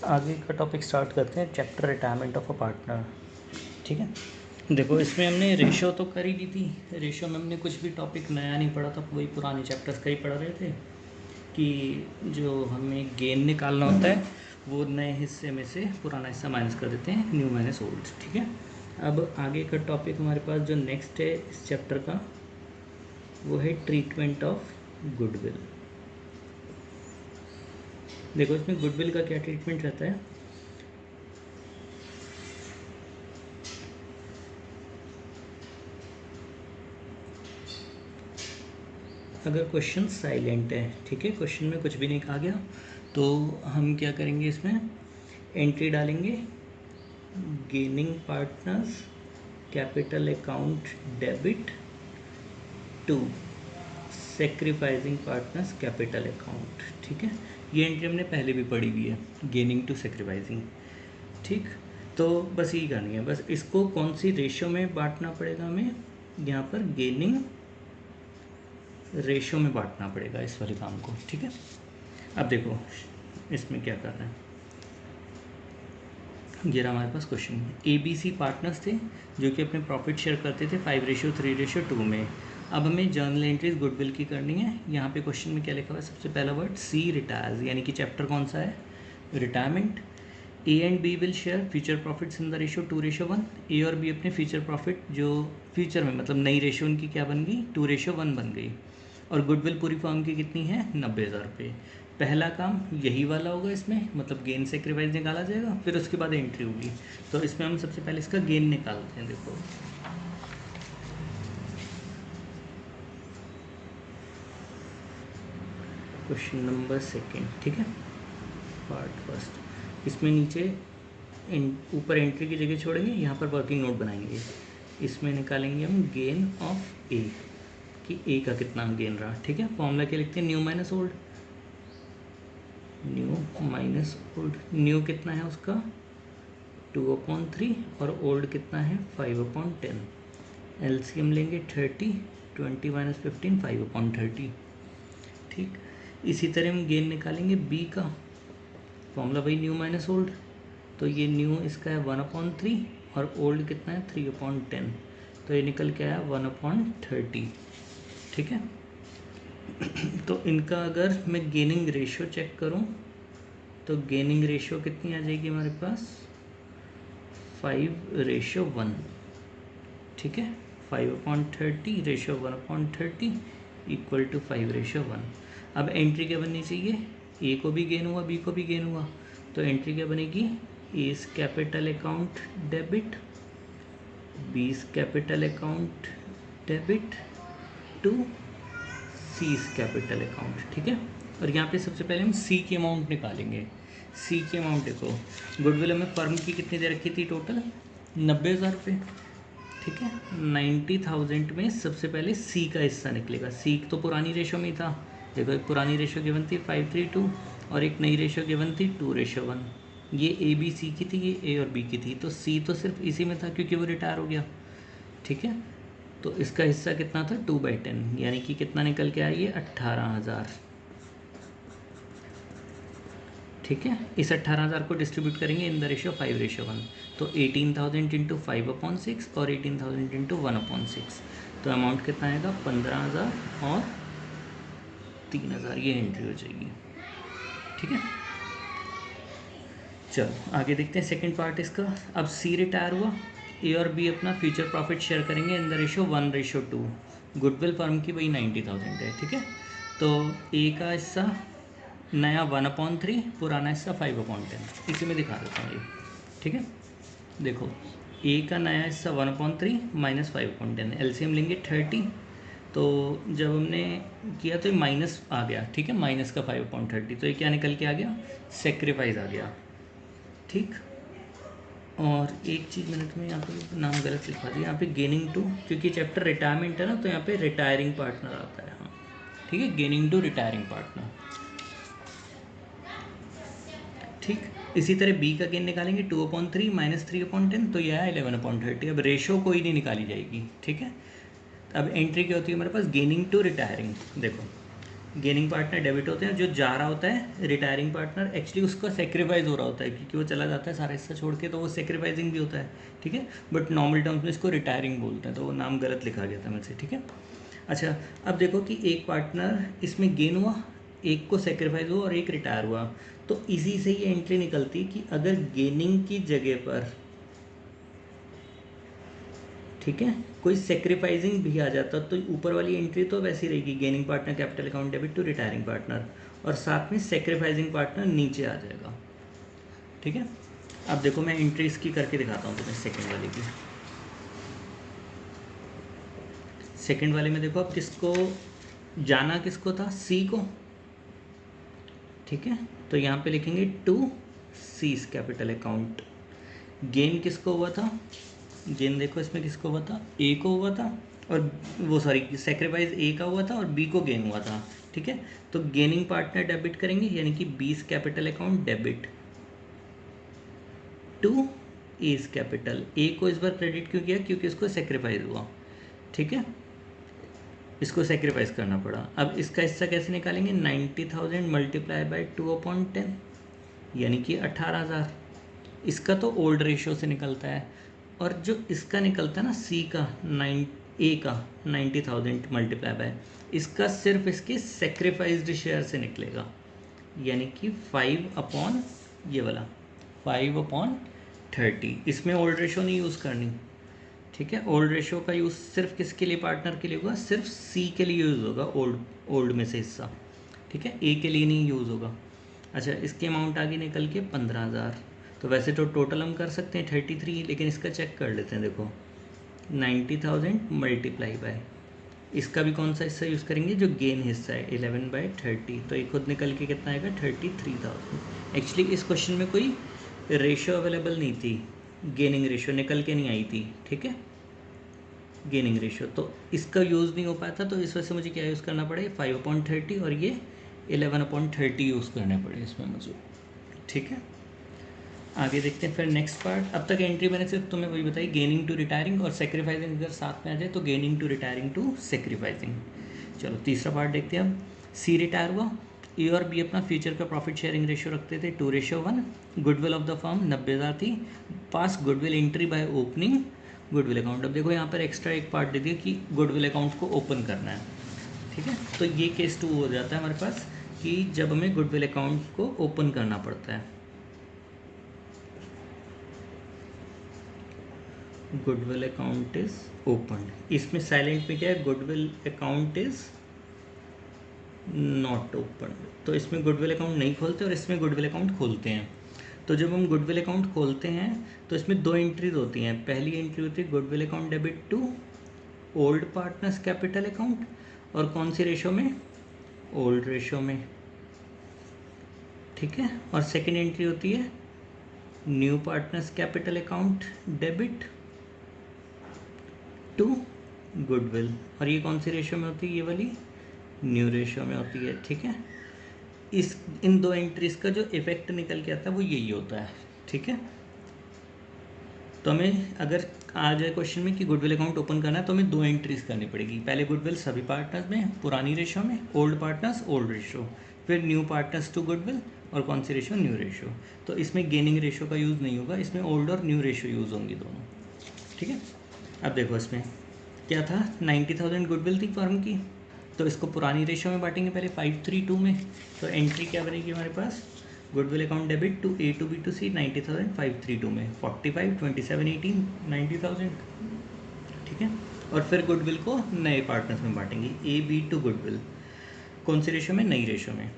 आगे का topic start करते हैं, chapter retirement of a partner. ठीक है, देखो इसमें हमने रेशो तो कर ही दी थी। रेशो में हमने कुछ भी टॉपिक नया नहीं पढ़ा था, वही पुराने चैप्टर्स का ही पढ़ा रहे थे कि जो हमें गेन निकालना होता है वो नए हिस्से में से पुराना हिस्सा माइनस कर देते हैं, न्यू माइनस ओल्ड। ठीक है, अब आगे का टॉपिक हमारे पास जो नेक्स्ट है इस चैप्टर का वो है ट्रीटमेंट ऑफ गुडविल। देखो इसमें गुडविल का क्या ट्रीटमेंट रहता है। अगर क्वेश्चन साइलेंट है, ठीक है, क्वेश्चन में कुछ भी नहीं कहा गया, तो हम क्या करेंगे, इसमें एंट्री डालेंगे gaining partners capital account debit to sacrificing partners capital account. ठीक है, ये एंट्री हमने पहले भी पढ़ी हुई है, गेनिंग टू सेक्रीफाइसिंग। ठीक, तो बस यही करनी है। बस इसको कौन सी रेशो में बांटना पड़ेगा हमें, यहाँ पर गेनिंग रेशो में बांटना पड़ेगा इस वाले काम को। ठीक है, अब देखो इसमें क्या कर रहे हैं। ये रहा हमारे पास क्वेश्चन। ABC पार्टनर्स थे जो कि अपने प्रॉफिट शेयर करते थे 5:3:2 में। अब हमें जर्नल एंट्रीज गुडविल की करनी है। यहाँ पे क्वेश्चन में क्या लिखा हुआ है, सबसे पहला वर्ड सी रिटायर्स, यानी कि चैप्टर कौन सा है, retirement. A and B will share future profits in the ratio 2:1। ए और बी अपने फ्यूचर प्रॉफिट जो फ्यूचर में, मतलब नई रेशो उनकी क्या बन गई, 2:1 बन गई। और गुडविल पूरी फर्म की कितनी है, 90,000 रुपये। पहला काम यही वाला होगा इसमें, मतलब गेन सेक्रीफाइस निकाला जाएगा, फिर उसके बाद एंट्री होगी। तो इसमें हम सबसे पहले इसका गेन निकालते हैं। देखो क्वेश्चन नंबर सेकेंड, ठीक है, पार्ट फर्स्ट। इसमें नीचे ऊपर एंट्री की जगह छोड़ेंगे, यहाँ पर वर्किंग नोट बनाएंगे। इसमें निकालेंगे हम गेन ऑफ ए, कि ए का कितना गेन रहा। ठीक है, फॉर्मूला क्या लिखते हैं, new minus old. New minus old, new कितना है उसका 2/3 और ओल्ड कितना है 5/10। एलसीएम लेंगे 30, 20 - 15 5/30। ठीक, इसी तरह हम गेन निकालेंगे बी का, फॉर्मूला वही न्यू माइनस ओल्ड। तो ये न्यू इसका है 1/3 और ओल्ड कितना है 3/10, तो ये निकल के आया 1/30। ठीक है, तो इनका अगर मैं गेनिंग रेशियो चेक करूं तो गेनिंग रेशियो कितनी आ जाएगी हमारे पास 5:1। ठीक है, 5/30 रेशियो 1/30 इक्वल टू 5:1। अब एंट्री क्या बननी चाहिए, ए को भी गेन हुआ बी को भी गेन हुआ, तो एंट्री क्या बनेगी, A's capital account debit, B's capital account debit to C's capital account. ठीक है, और यहाँ पे सबसे पहले हम सी की अमाउंट निकालेंगे। सी की अमाउंट देखो, गुडविल हमें फर्म की कितनी दे रखी थी टोटल 90,000 रुपये। ठीक है, 90,000 में सबसे पहले सी का हिस्सा निकलेगा। सी तो पुरानी रेशो में ही था। देखो एक पुरानी रेशो गिवन थी 5:3:2 और एक नई रेशो गिवन थी 2:1। ये ए बी सी की थी, ये ए और बी की थी, तो सी तो सिर्फ इसी में था क्योंकि वो रिटायर हो गया। ठीक है, तो इसका हिस्सा कितना था 2/10, यानी कि कितना निकल के आया ये 18,000। ठीक है, इस 18,000 को डिस्ट्रीब्यूट करेंगे इन द रेशियो 5:1, तो 18,000 इंटू 5/6 और 18,000 इंटू 1/6, तो अमाउंट कितना आएगा 15,000 और 3,000, ये एंट्री हो जाएगी। ठीक है, चलो आगे देखते हैं सेकंड पार्ट इसका। अब सी रिटायर हुआ, ए और बी अपना फ्यूचर प्रॉफिट शेयर करेंगे in the ratio 1:2। Goodwill firm की वही 90,000 है। ठीक है, तो ए का हिस्सा नया 1/3, पुराना हिस्सा 5/10, इसी में दिखा देता हूँ ये। ठीक है, देखो ए का नया हिस्सा 1/3 माइनस 5/10, एलसीएम लेंगे 30, तो जब हमने किया तो ये माइनस आ गया। ठीक है, माइनस का 5/30, तो ये क्या निकल के आ गया, सेक्रीफाइस आ गया। ठीक, और एक चीज़ मिनट में यहाँ पे नाम गलत लिखवा दिया, यहाँ पे गेनिंग टू, क्योंकि चैप्टर रिटायरमेंट है ना, तो यहाँ पे रिटायरिंग पार्टनर आता है। हाँ ठीक है, गेनिंग टू रिटायरिंग पार्टनर। ठीक, इसी तरह बी का गेन निकालेंगे 2/3 माइनस 3/10, तो यह है 11/30। अब रेशो कोई नहीं निकाली जाएगी। ठीक है, अब एंट्री क्या होती है हमारे पास, गेनिंग टू रिटायरिंग। देखो गेनिंग पार्टनर डेबिट होते हैं, जो जा रहा होता है रिटायरिंग पार्टनर एक्चुअली उसका सेक्रीफाइस हो रहा होता है क्योंकि वो चला जाता है सारा हिस्सा छोड़ के, तो वो सेक्रीफाइसिंग भी होता है, ठीक है। बट नॉर्मल टर्म्स में इसको रिटायरिंग बोलते हैं, तो वो नाम गलत लिखा गया था मुझसे, ठीक है। अच्छा, अब देखो कि एक पार्टनर इसमें गेन हुआ, एक को सेक्रीफाइस हुआ और एक रिटायर हुआ, तो इसी से ये एंट्री निकलती कि अगर गेनिंग की जगह पर, ठीक है, कोई सेक्रीफाइसिंग भी आ जाता तो ऊपर वाली एंट्री तो वैसी रहेगी, gaining partner capital account debit to retiring partner, और साथ में सेक्रीफाइसिंग पार्टनर नीचे आ जाएगा, ठीक है। अब देखो मैं एंट्री इसकी करके दिखाता हूँ तुम्हें सेकंड वाले की। सेकंड वाले में देखो अब किसको जाना, किसको था, सी को, ठीक है। तो यहाँ पे लिखेंगे to C's capital account. Gain किसको हुआ था, गेन देखो इसमें किसको हुआ था, ए को हुआ था, और वो सॉरी सेक्रीफाइस ए का हुआ था और बी को गेन हुआ था, ठीक है। तो गेनिंग पार्टनर डेबिट करेंगे, यानी कि B's capital account debit to A's capital. A को इस बार क्रेडिट क्यों किया, क्योंकि इसको सेक्रीफाइस हुआ, ठीक है, इसको सेक्रीफाइस करना पड़ा। अब इसका हिस्सा कैसे निकालेंगे, 90,000 मल्टीप्लाई बाई 2/10, यानी कि 18,000। इसका तो ओल्ड रेशियो से निकलता है, और जो इसका निकलता है ना सी का, ए का 90,000 मल्टीप्लाई बाय, इसका सिर्फ इसके सेक्रीफाइस्ड शेयर से निकलेगा, यानी कि 5 ये वाला 5/30। इसमें ओल्ड रेशियो नहीं यूज़ करनी, ठीक है। ओल्ड रेशियो का यूज़ सिर्फ किसके लिए, पार्टनर के लिए होगा, सिर्फ सी के लिए यूज़ होगा, ओल्ड में से हिस्सा, ठीक है, ए के लिए नहीं यूज़ होगा। अच्छा, इसकी अमाउंट आगे निकल के 15,000। तो वैसे तो टोटल हम कर सकते हैं 33, लेकिन इसका चेक कर लेते हैं। देखो 90,000 मल्टीप्लाई बाय, इसका भी कौन सा हिस्सा यूज़ करेंगे, जो गेन हिस्सा है 11/30, तो ये खुद निकल के कितना आएगा 33,000। एक्चुअली इस क्वेश्चन में कोई रेशियो अवेलेबल नहीं थी, गेनिंग रेशियो निकल के नहीं आई थी, ठीक है, गेनिंग रेशियो, तो इसका यूज़ नहीं हो पाया था, तो इस वजह से मुझे क्या यूज़ करना पड़े, 5/30 और ये 11/30 यूज़ करने पड़े इसमें मुझे, ठीक है। आगे देखते हैं फिर नेक्स्ट पार्ट। अब तक एंट्री मैंने सिर्फ तुम्हें वही बताई, गेनिंग टू रिटायरिंग और सेक्रीफाइसिंग अगर साथ में आ जाए तो gaining to retiring to sacrificing. चलो तीसरा पार्ट देखते हैं अब। सी रिटायर हुआ, ए और बी अपना फ्यूचर का प्रॉफिट शेयरिंग रेशियो रखते थे 2:1। गुडविल ऑफ द फर्म 90,000 थी, pass goodwill entry by opening goodwill account. अब देखो यहाँ पर एक्स्ट्रा एक पार्ट दे दिया कि गुडविल अकाउंट को ओपन करना है, ठीक है। तो ये केस 2 हो जाता है हमारे पास कि जब हमें गुडविल अकाउंट को ओपन करना पड़ता है। गुडविल अकाउंट इज ओपन, इसमें साइलेंट में क्या है, goodwill account is not open, तो इसमें गुडविल अकाउंट नहीं खोलते और इसमें गुडविल अकाउंट खोलते हैं। तो जब हम गुडविल अकाउंट खोलते हैं तो इसमें 2 एंट्रीज होती हैं। पहली एंट्री होती है goodwill account debit to old partners capital account, और कौन सी रेशो में, ओल्ड रेशो में, ठीक है। और सेकेंड एंट्री होती है new partners capital account debit to goodwill, और ये कौन सी रेशियो में होती है, ये वाली न्यू रेशियो में होती है, ठीक है। इन 2 एंट्रीज का जो इफेक्ट निकल के आता है वो यही होता है, ठीक है। तो हमें अगर आ जाए क्वेश्चन में कि गुडविल अकाउंट ओपन करना है तो हमें 2 एंट्रीज करनी पड़ेगी। पहले गुडविल सभी पार्टनर्स में पुरानी रेशियो में, ओल्ड पार्टनर्स ओल्ड रेशियो, फिर न्यू पार्टनर्स टू गुडविल, और कौन सी रेशियो, न्यू रेशियो। तो इसमें गेनिंग रेशियो का यूज़ नहीं होगा, इसमें ओल्ड और न्यू रेशियो यूज़ होंगी दोनों, ठीक है। अब देखो इसमें क्या था, 90,000 गुडविल थी फर्म की, तो इसको पुरानी रेशियो में बांटेंगे पहले 5:3 में। तो एंट्री क्या बनेगी हमारे पास, goodwill account debit to A to B to C 90,000 5:3 में 45 27 18 90,000, ठीक है। और फिर गुडविल को नए पार्टनर्स में बांटेंगे, ए बी टू गुडविल, कौन सी रेशियो में, नई रेशियो में,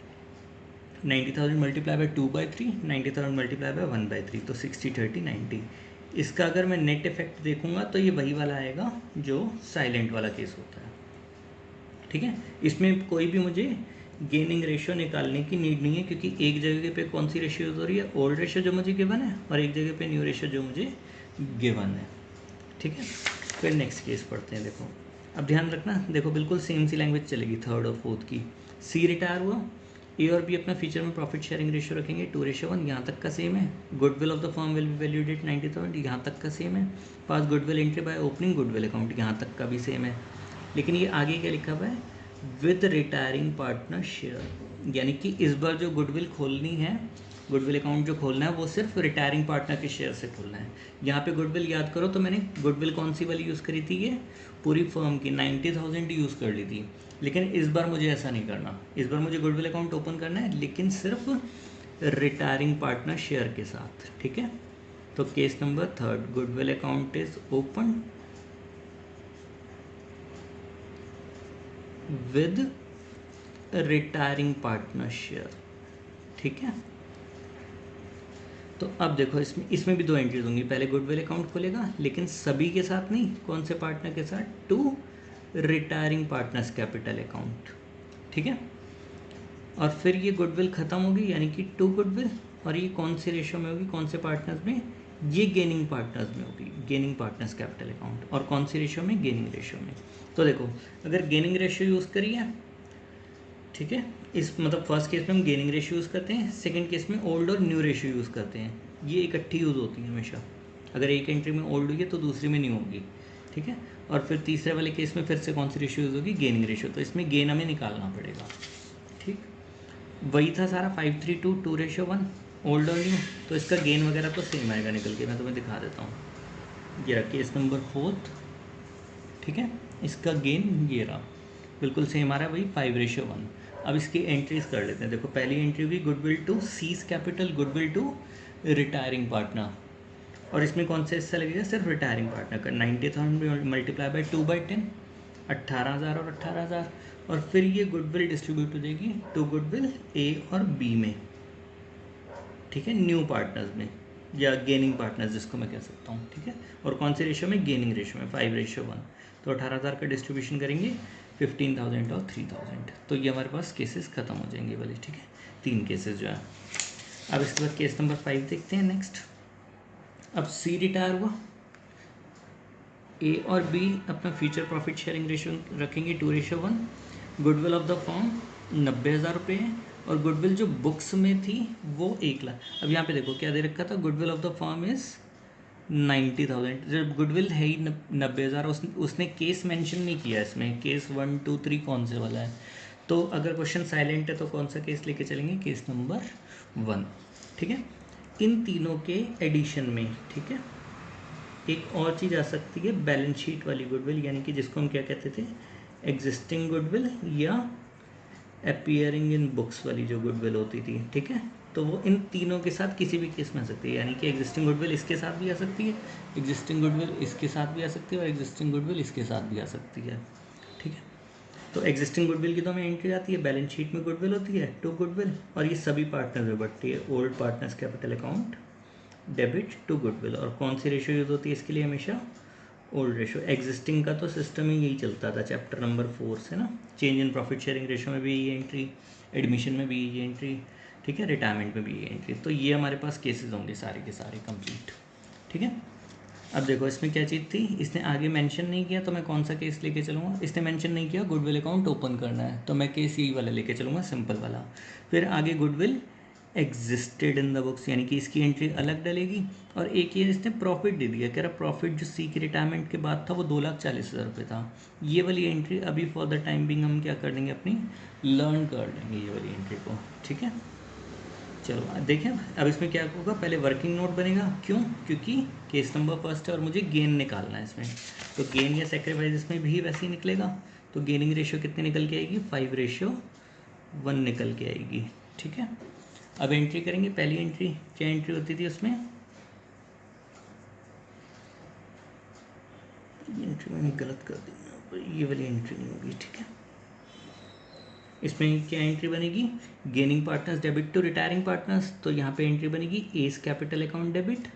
90,000 मल्टीप्लाई बाय 2/3, 90,000 मल्टीप्लाई बाय 1/3, तो 60 30 90। इसका अगर मैं नेट इफेक्ट देखूंगा तो ये वही वाला आएगा जो साइलेंट वाला केस होता है, ठीक है। इसमें कोई भी मुझे गेनिंग रेशियो निकालने की नीड नहीं है, क्योंकि एक जगह पे कौन सी रेशियो यूज़ हो रही है, ओल्ड रेशियो जो मुझे गिवन है, और एक जगह पे न्यू रेशियो जो मुझे गिवन है, ठीक है। फिर नेक्स्ट केस पढ़ते हैं। देखो अब ध्यान रखना, देखो बिल्कुल सेम सी लैंग्वेज चलेगी थर्ड और फोर्थ की। सी रिटायर हुआ, ए और बी अपना फीचर में प्रॉफिट शेयरिंग रेशियो रखेंगे 2:1, यहाँ तक का सेम है। Goodwill of the firm will be valued at 90,000, यहाँ तक का सेम है। Pass goodwill entry by opening goodwill account, यहाँ तक का भी सेम है। लेकिन ये आगे क्या लिखा हुआ है, विद रिटायरिंग पार्टनर शेयर, यानी कि इस बार जो गुडविल खोलनी है, गुडविल अकाउंट जो खोलना है वो सिर्फ रिटायरिंग पार्टनर के शेयर से खोलना है। यहाँ पे गुडविल याद करो तो मैंने गुडविल कौन सी वाली यूज़ करी थी, ये पूरी फर्म की 90,000 यूज़ कर ली थी। लेकिन इस बार मुझे ऐसा नहीं करना, इस बार मुझे गुडविल अकाउंट ओपन करना है लेकिन सिर्फ रिटायरिंग पार्टनर शेयर के साथ, ठीक है। तो case number 3, goodwill account is open with retiring partner share, ठीक है। तो अब देखो इसमें भी 2 एंट्रीज होंगी। पहले गुडविल अकाउंट खुलेगा लेकिन सभी के साथ नहीं, कौन से पार्टनर के साथ, to retiring partners capital account, ठीक है। और फिर ये गुडविल ख़त्म होगी यानी कि टू गुडविल, और ये कौन से रेशियो में होगी, कौन से पार्टनर्स में, ये गेनिंग पार्टनर्स में होगी, गेनिंग पार्टनर्स कैपिटल अकाउंट। और कौन सी रेशियो में, गेनिंग रेशियो में। तो देखो अगर गेनिंग रेशियो यूज़ करिए, ठीक है, इस मतलब फर्स्ट केस में हम गेनिंग रेशियो यूज़ करते हैं, सेकंड केस में ओल्ड और न्यू रेशियो यूज़ करते हैं। ये इकट्ठी यूज़ होती है हमेशा, अगर एक एंट्री में ओल्ड हुई है तो दूसरी में न्यू होगी, ठीक है। और फिर तीसरे वाले केस में फिर से कौन सी रेशियो यूज़ होगी, गेनिंग रेशियो। तो इसमें गेन हमें निकालना पड़ेगा, ठीक। वही था सारा 5:3 to 2:1 ओल्ड और न्यू। तो इसका गेन वगैरह तो सेम आएगा निकल के, मैं तुम्हें दिखा देता हूँ। ये रहा केस नंबर 4, ठीक है। इसका गेन ये रहा, बिल्कुल सेम आ रहा है, वही 5:1। अब इसकी एंट्रीज कर लेते हैं। देखो पहली एंट्री हुई goodwill to C's capital, goodwill to retiring partner, और इसमें कौन सा हिस्सा लगेगा, सिर्फ रिटायरिंग पार्टनर का। 90,000 मल्टीप्लाई बाई 2/10, 18,000 और 18,000। और फिर ये गुडविल डिस्ट्रीब्यूट हो जाएगी टू गुडविल ए और बी में, ठीक है, न्यू पार्टनर्स में या गेनिंग पार्टनर्स जिसको मैं कह सकता हूँ, ठीक है। और कौन से रेशियो में, गेनिंग रेशियो में, 5:1। तो 18,000 का डिस्ट्रीब्यूशन करेंगे, 15,000 और 3,000। तो ये हमारे पास केसेस खत्म हो जाएंगे वाले, ठीक है, 3 केसेस जो है। अब इसके बाद केस नंबर 5 देखते हैं नेक्स्ट। अब सी रिटायर हुआ, ए और बी अपना फ्यूचर प्रॉफिट शेयरिंग रेशियो रखेंगे 2:1। गुडविल ऑफ द फॉर्म 90,000 रुपये है, और गुडविल जो बुक्स में थी वो 1,00,000। अब यहाँ पे देखो क्या दे रखा था, goodwill of the form is 90,000। जब गुडविल है ही 90,000, उसने केस मेंशन नहीं किया इसमें, केस 1, 2, 3 कौन से वाला है। तो अगर क्वेश्चन साइलेंट है तो कौन सा केस लेके चलेंगे, केस नंबर 1, ठीक है। इन तीनों के एडिशन में, ठीक है, एक और चीज़ आ सकती है बैलेंस शीट वाली गुडविल, यानी कि जिसको हम क्या कहते थे, एग्जिस्टिंग गुडविल या अपीयरिंग इन बुक्स वाली जो गुडविल होती थी, ठीक है। तो वो इन तीनों के साथ किसी भी केस में आ सकती है, यानी कि एग्जिस्टिंग गुडविल इसके साथ भी आ सकती है, एग्जिस्टिंग गुडविल इसके साथ भी आ सकती है, और एग्जिस्टिंग गुडविल इसके साथ भी आ सकती है, ठीक है। तो एग्जिस्टिंग गुडविल की तो हमें एंट्री आती है, बैलेंस शीट में गुडविल होती है टू गुडविल, और ये सभी पार्टनर्स में बढ़ती है, old partners capital account debit to goodwill. और कौन सी रेशियो यूज होती है इसके लिए, हमेशा ओल्ड रेशियो। एग्जिस्टिंग का तो सिस्टम ही यही चलता था चैप्टर नंबर 4 से ना, change in profit sharing ratio में भी ये एंट्री, एडमिशन में भी ये एंट्री, ठीक है, रिटायरमेंट में भी ये एंट्री। तो ये हमारे पास केसेस होंगे सारे के सारे कंप्लीट, ठीक है। अब देखो इसमें क्या चीज़ थी, इसने आगे मेंशन नहीं किया, तो मैं कौन सा केस लेके चलूँगा, इसने मेंशन नहीं किया गुडविल अकाउंट ओपन करना है, तो मैं केस यही वाला लेके चलूँगा, सिंपल वाला। फिर आगे goodwill existed in the books, यानी कि इसकी एंट्री अलग डलेगी। और एक ये इसने प्रॉफिट दे दिया, कह रहा प्रॉफिट जो सी की रिटायरमेंट के बाद था वो 2,40,000 रुपये था। ये वाली एंट्री अभी फॉर द टाइम बिंग हम क्या कर देंगे, अपनी लर्न कर लेंगे ये वाली एंट्री को, ठीक है। चलो देखें अब इसमें क्या होगा, पहले वर्किंग नोट बनेगा, क्यों, क्योंकि केस नंबर फर्स्ट है और मुझे गेन निकालना है इसमें। तो गेन या सेक्रीफाइस इसमें भी वैसे ही निकलेगा। तो गेनिंग रेशियो कितनी निकल के आएगी, 5:1 निकल के आएगी, ठीक है। अब एंट्री करेंगे, पहली एंट्री क्या एंट्री होती थी उसमें, एंट्री मैंने गलत कर दी, ये वाली एंट्री नहीं होगी, ठीक है। इसमें क्या एंट्री बनेगी, gaining partners debit to retiring partners. तो यहाँ पे एंट्री बनेगी A's capital account debit,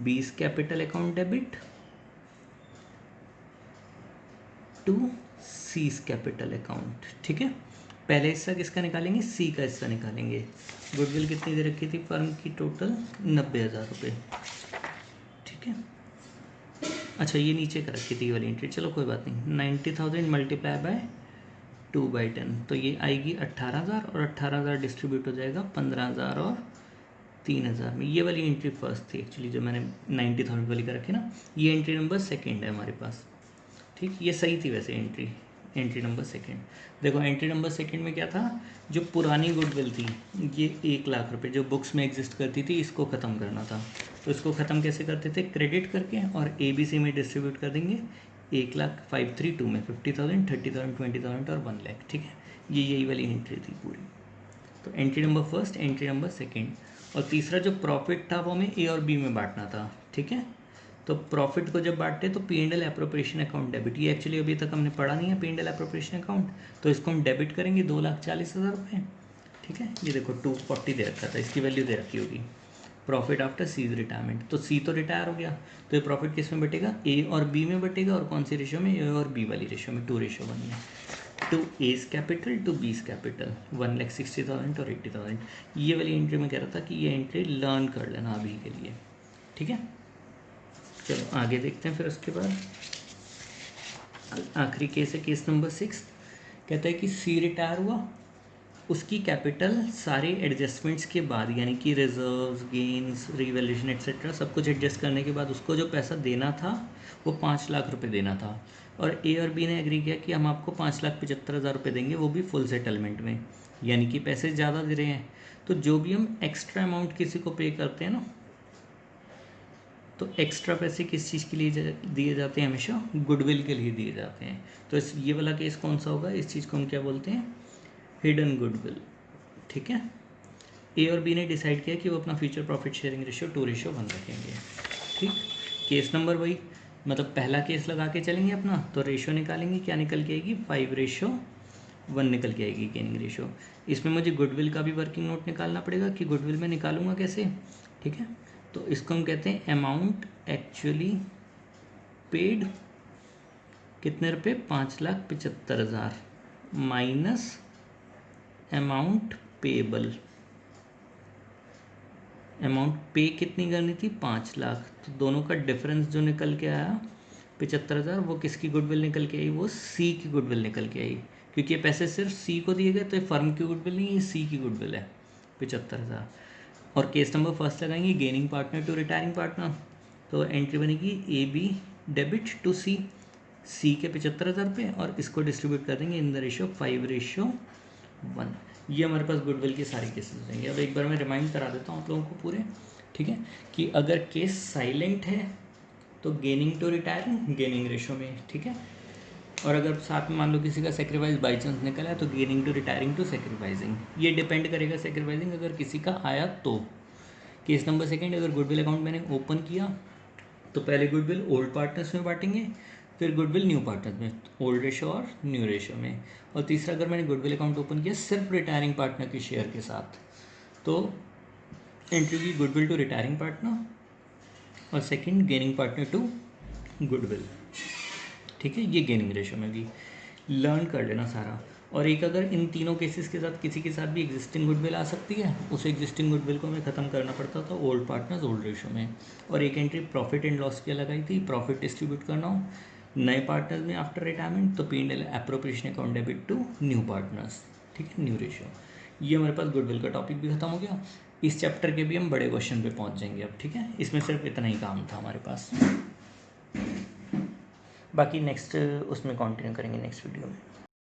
B's capital account debit to C's capital account, ठीक है। पहले हिस्सा किसका निकालेंगे, सी का हिस्सा निकालेंगे। गुडविल कितनी दे रखी थी फर्म की, टोटल 90,000 रुपये, ठीक है। अच्छा ये नीचे कर रखी थी वाली एंट्री, चलो कोई बात नहीं। 90,000 मल्टीप्लाई बाय 2/10, तो ये आएगी 18,000, और 18,000 डिस्ट्रीब्यूट हो जाएगा 15,000 और 3,000 में। ये वाली एंट्री फर्स्ट थी एक्चुअली, जो मैंने 90,000 वाली कर रखी ना, ये एंट्री नंबर सेकेंड है हमारे पास, ठीक। ये सही थी वैसे एंट्री, एंट्री नंबर सेकंड। देखो एंट्री नंबर सेकंड में क्या था, जो पुरानी गुडविल थी ये 1,00,000 रुपये जो बुक्स में एग्जिस्ट करती थी, इसको ख़त्म करना था। तो इसको ख़त्म कैसे करते थे, क्रेडिट करके और ABC में डिस्ट्रीब्यूट कर देंगे 1,05,32 में 50,000, 30,000, 20,000 और 1,00,000। ठीक है, ये यही वाली एंट्री थी पूरी। तो entry number first, entry number second. और तीसरा जो प्रॉफिट था वो हमें A और B में बांटना था। ठीक है, तो प्रॉफिट को जब बांटते तो P&L एप्रोप्रिएशन अकाउंट डेबिट, ये एक्चुअली अभी तक हमने पढ़ा नहीं है P&L एप्रोप्रिएशन अकाउंट, तो इसको हम डेबिट करेंगे 2,40,000 रुपये। ठीक है, ये देखो 240 दे रखा था, इसकी वैल्यू दे रखी होगी। प्रॉफिट आफ्टर सीज रिटायरमेंट, तो C तो रिटायर हो गया, तो ये प्रॉफिट किस में बटेगा, A और B में बटेगा। और कौन सी रेशियो में, A और B वाली रेशियो में, 2:1 में। To A's capital to B's capital, 1,60,000 और 80,000। ये वाली एंट्री में कह रहा था कि ये एंट्री लर्न कर लेना अभी के लिए। ठीक है, चलो आगे देखते हैं। फिर उसके बाद आखिरी केस है केस नंबर 6। कहता है कि C रिटायर हुआ, उसकी कैपिटल सारे एडजस्टमेंट्स के बाद, यानी कि रिजर्व्स, गेन्स, रिवैल्यूएशन एक्सेट्रा सब कुछ एडजस्ट करने के बाद उसको जो पैसा देना था वो 5,00,000 रुपये देना था। और A और B ने एग्री किया कि हम आपको 5,75,000 रुपये देंगे, वो भी फुल सेटलमेंट में, यानी कि पैसे ज़्यादा दे रहे हैं। तो जो भी हम एक्स्ट्रा अमाउंट किसी को पे करते हैं ना, तो एक्स्ट्रा पैसे किस चीज़ के लिए दिए जाते हैं, हमेशा गुडविल के लिए दिए जाते हैं। तो ये वाला केस कौन सा होगा, इस चीज़ को हम क्या बोलते हैं, हिडन गुडविल। ठीक है, A और B ने डिसाइड किया कि वो अपना फ्यूचर प्रॉफिट शेयरिंग रेशियो 2:1 रखेंगे। ठीक, केस नंबर वही, मतलब पहला केस लगा के चलेंगे अपना, तो रेशियो निकालेंगे, क्या निकल के आएगी, 5:1 निकल के आएगी गेनिंग रेशियो। इसमें मुझे गुडविल का भी वर्किंग नोट निकालना पड़ेगा कि गुडविल में निकालूंगा कैसे। ठीक है, तो इसको हम कहते हैं अमाउंट एक्चुअली पेड, कितने रुपये, 5,75,000 माइनस अमाउंट पेबल। अमाउंट पे कितनी करनी थी, 5,00,000, तो दोनों का डिफरेंस जो निकल के आया 75,000, वो किसकी गुडविल निकल के आई, वो C की गुडविल निकल के आई। क्योंकि ये पैसे सिर्फ C को दिए गए, तो ये फर्म की गुडविल नहीं, ये C की गुडविल है 75,000। और केस नंबर फर्स्ट लगाएंगे gaining partner to retiring partner, तो एंट्री बनेगी AB डेबिट टू C के 75,000 रुपये, और इसको डिस्ट्रीब्यूट कर देंगे इन द रेशियो 5:1। ये हमारे पास गुडविल के सारे केसेस रहेंगे। अब एक बार मैं रिमाइंड करा देता हूँ आप लोगों को पूरे। ठीक है, कि अगर केस साइलेंट है तो gaining to retiring gaining ratio में। ठीक है, और अगर साथ में मान लो किसी का सेक्रीफाइस बाई चांस निकला है तो gaining to retiring to sacrificing. ये डिपेंड करेगा सेक्रीफाइसिंग अगर किसी का आया तो। केस नंबर सेकंड, अगर गुडविल अकाउंट मैंने ओपन किया तो पहले गुडविल ओल्ड पार्टनर्स में बांटेंगे, फिर गुडविल न्यू पार्टनर्स में, ओल्ड रेशो और न्यू रेशो में। और तीसरा, अगर मैंने गुडविल अकाउंट ओपन किया सिर्फ रिटायरिंग पार्टनर के शेयर के साथ, तो एंट्री की गुडविल टू रिटायरिंग पार्टनर और second gaining partner to goodwill. ठीक है, ये गेनिंग रेशो में भी लर्न कर लेना सारा। और एक, अगर इन तीनों केसेस के साथ किसी के साथ भी एग्जिस्टिंग गुडविल आ सकती है, उस एग्जिस्टिंग गुडविल को हमें ख़त्म करना पड़ता था ओल्ड पार्टनर्स ओल्ड रेशो में। और एक एंट्री प्रॉफिट एंड लॉस की लगाई थी, प्रॉफिट डिस्ट्रीब्यूट करना हो नए पार्टनर्स में आफ्टर रिटायरमेंट, तो P&L appropriation account debit to new partners. ठीक है, न्यू रेशियो। ये हमारे पास गुडविल का टॉपिक भी खत्म हो गया। इस चैप्टर के भी हम बड़े क्वेश्चन पे पहुंच जाएंगे अब। ठीक है, इसमें सिर्फ इतना ही काम था हमारे पास, बाकी नेक्स्ट उसमें कंटिन्यू करेंगे नेक्स्ट वीडियो में।